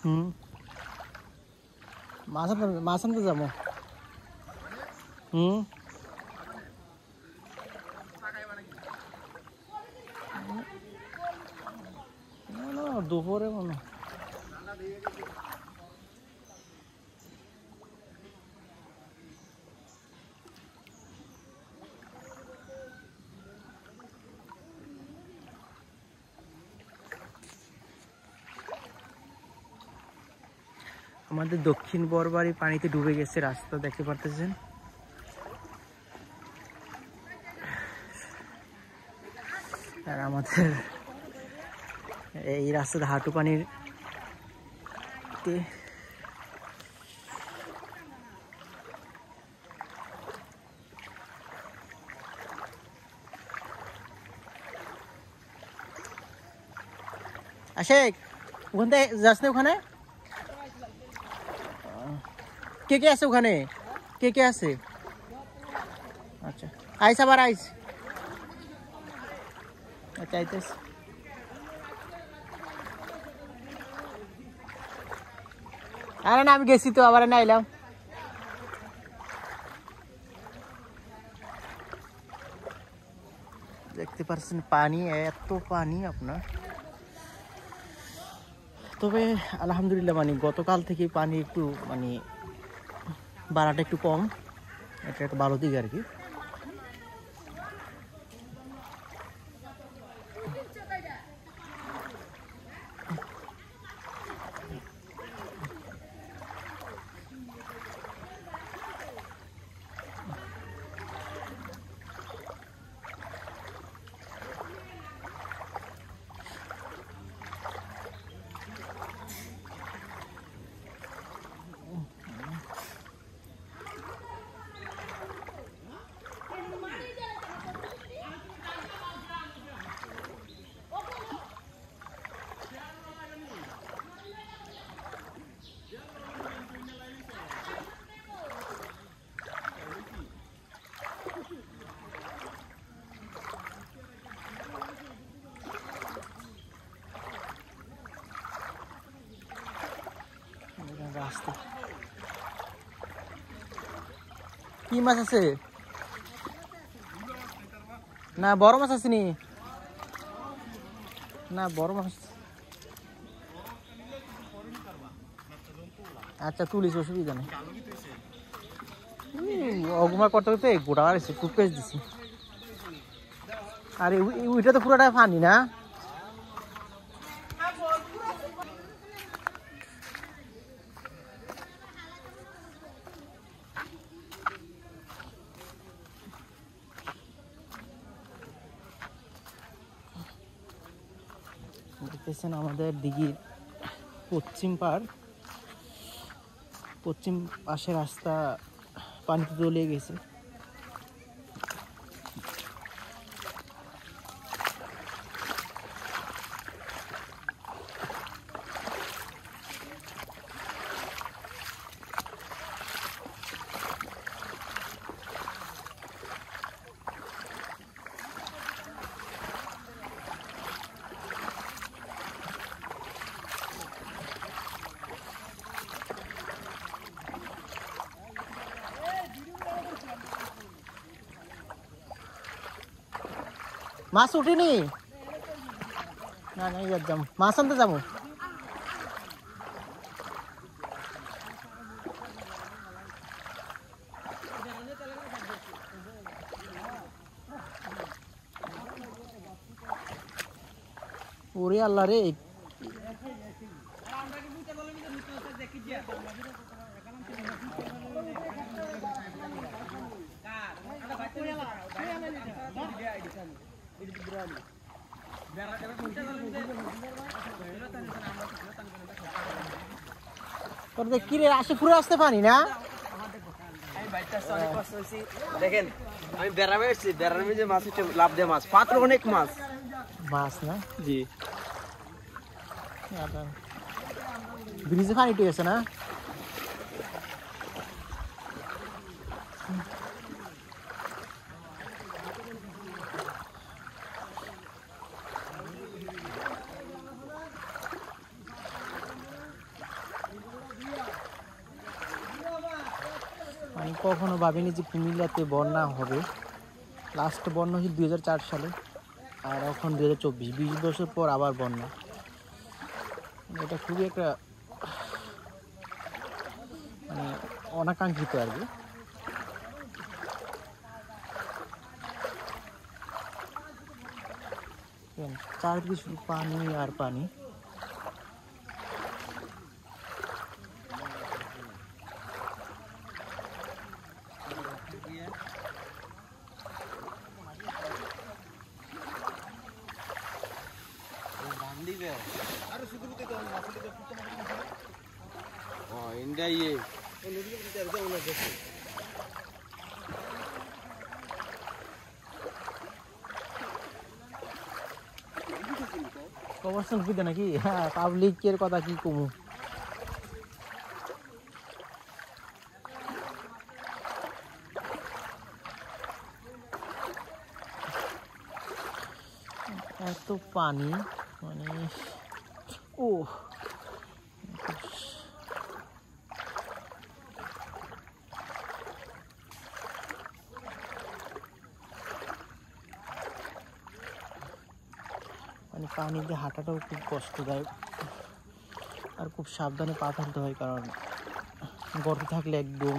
হুম, মাছ আনতে যাবো। হুম, দুপুরে মনে হয়। আমাদের দক্ষিণ বড়বাড়ি পানিতে ডুবে গেছে, রাস্তা দেখতে পারতেছেন। আর আমাদের এই রাস্তাতে হাঁটু পানির আশেক, ওখান থেকে যাস না ওখানে? কে কে আছে ওখানে? কে কে আছে? আচ্ছা, আইস আবার আইস। আচ্ছা, আইতেস। আরে না, আমি গেছি তো, আবার না এলাম। দেখতে পাচ্ছেন পানি, এত পানি আপনার। তবে আলহামদুলিল্লাহ, মানে গতকাল থেকে পানি একটু মানে বাড়াটা একটু কম, এটা একটা ভালো দিক আর কি। রাস্তা কি মাছ আছে? না বড় মাছ আসেনি, না বড় মাছ। আচ্ছা, তুলিস, অসুবিধা নেই। অগুমা করতে করতে গোটা আসছে, খুব পেঁচ দিছি। আর ওইটা তো পুরোটা পানি না? দেখতেছেন আমাদের দিঘির পশ্চিম পাশে রাস্তা পানিতে তলিয়ে গেছে। মাছ উঠিনি? না না, ইয়ার যাবো, মাছ আনতে যাবো। ওরে আল্লাহ রে, তোর দেখ কি রে, আসে পুরো আসতে পানি না? দেখেন, আমি বেড়ামে এসেছি, বেড়ামে যে মাছ হচ্ছে লাভ দিয়ে মাছ, পাত্র অনেক মাছ। মাছ না? জি, ব্রিজে পানি উঠে গেছে না? আমি কখনো ভাবিনি যে কুমিল্লাতে বন্যা হবে। লাস্ট বন্যা হয়েছিল 2004 সালে, আর এখন 2024, 20 বছর পর আবার বন্যা। এটা খুবই একটা মানে অনাকাঙ্ক্ষিত আর কি। চারদিকে শুধু পানি আর পানি। অবস্থান বুঝতে নাকি? হ্যাঁ, পাবলিকের কথা কি কমু। এত পানি মানে ও মানে পানিতে হাঁটাটাও খুব কষ্টদায়ক, আর খুব সাবধানে পা ফেলতে হয়, কারণ গর্ত থাকলে একদম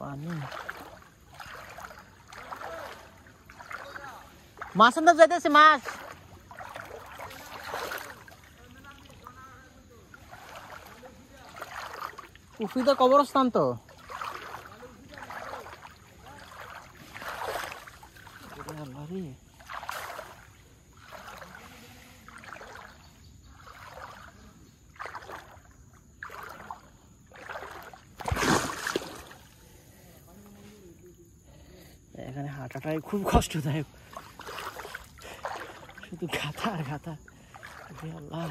পানি। মাছ আনতে যাইতেছে, মাছ। উফিতে কবরস্থান তো। এখানে হাঁটাটাই খুব কষ্টদায়ক, শুধু গাথা আর গাথা। আল্লাহ,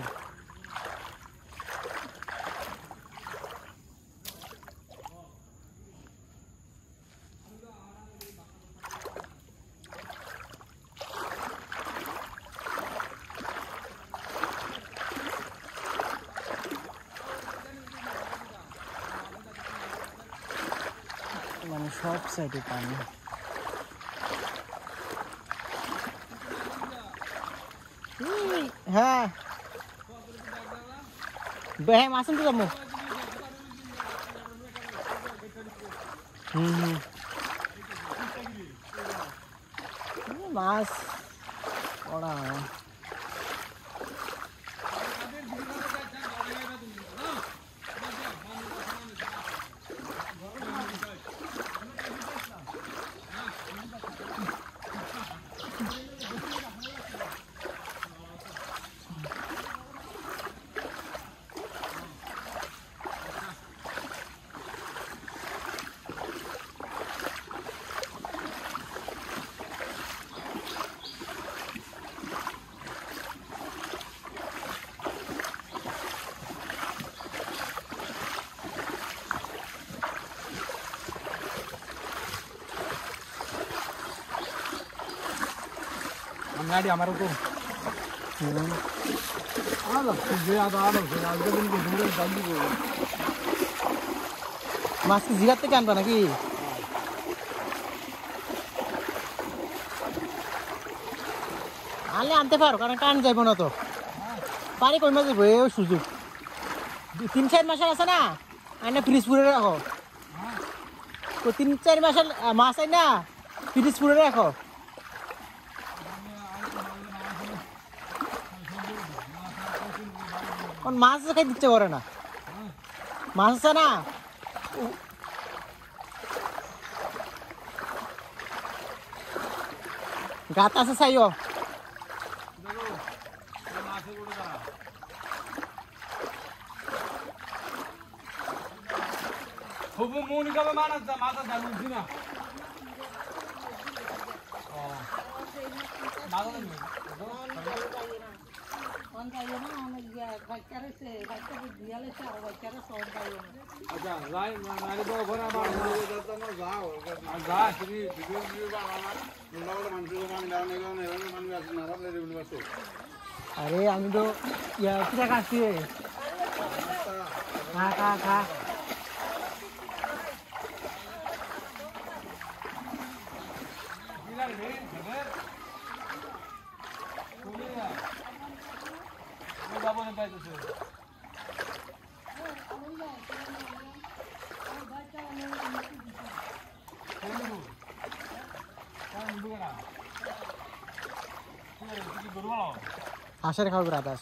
মানে সব সাইডে পানি। হ্যাঁ হ্যাঁ, মাছ আনতে যাবো। মাছ ওরা गाड़ी हमारे को মাছ কি জিরাত থেকে আনবা নাকি? আনলে আনতে পারো, কারণ টান যাইব না তো, পানি কমে যাবো। এই সুযোগ 3-4 মাসের আছে না, আইনা ফ্রিজ পুরে রাখো। 3-4 মাসের মাছ আইনা ফ্রিজ পুরে রাখো। মাছ খাই দিচ্ছে করে না, মাছ আছে না গাত আছে চাইও। আরে আমি তো পিঠা খাচ্ছি রে। খা খা খা। হাঁসের খাওয়া রাতাস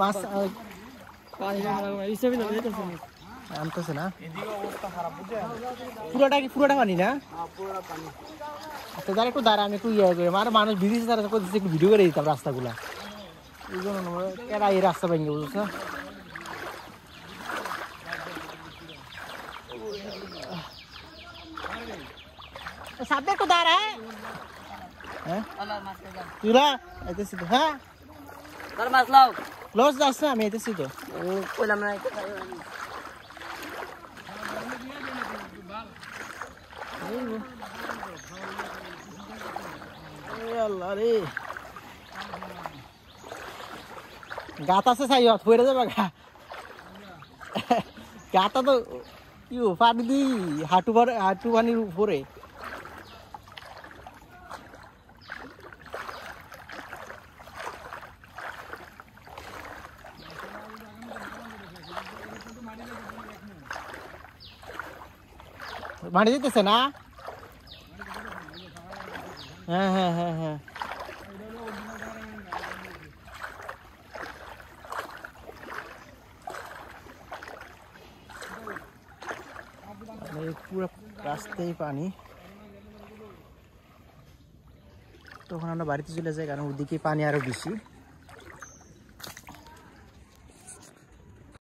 মাছ আনতেছে না পুরোটা পানি না আচ্ছা দাঁড়া একটু দাঁড়া আমি একটু আমার মানুষ ভিডিও তারা একটু ভিডিও করে দিতাম রাস্তাগুলা এই জন্য এরা এই রাস্তা ভেঙে বুঝছ না সামনে একটু দাঁড়া হ্যাঁ তুরা এতেছি তো হ্যাঁ মাছ লাও লস যাস না আমি এতেছি তো কইলাম না আল্লাহ রে গাত আছে চাই ফেরে যাবে গাতা তো কি পানি দি হাঁটু পানির উপরে মাটি দিতেছে না হ্যাঁ হ্যাঁ হ্যাঁ হ্যাঁ পুরো রাস্তায় পানি তখন আমরা বাড়িতে চলে যাই কারণ ওদিকে পানি আরো বেশি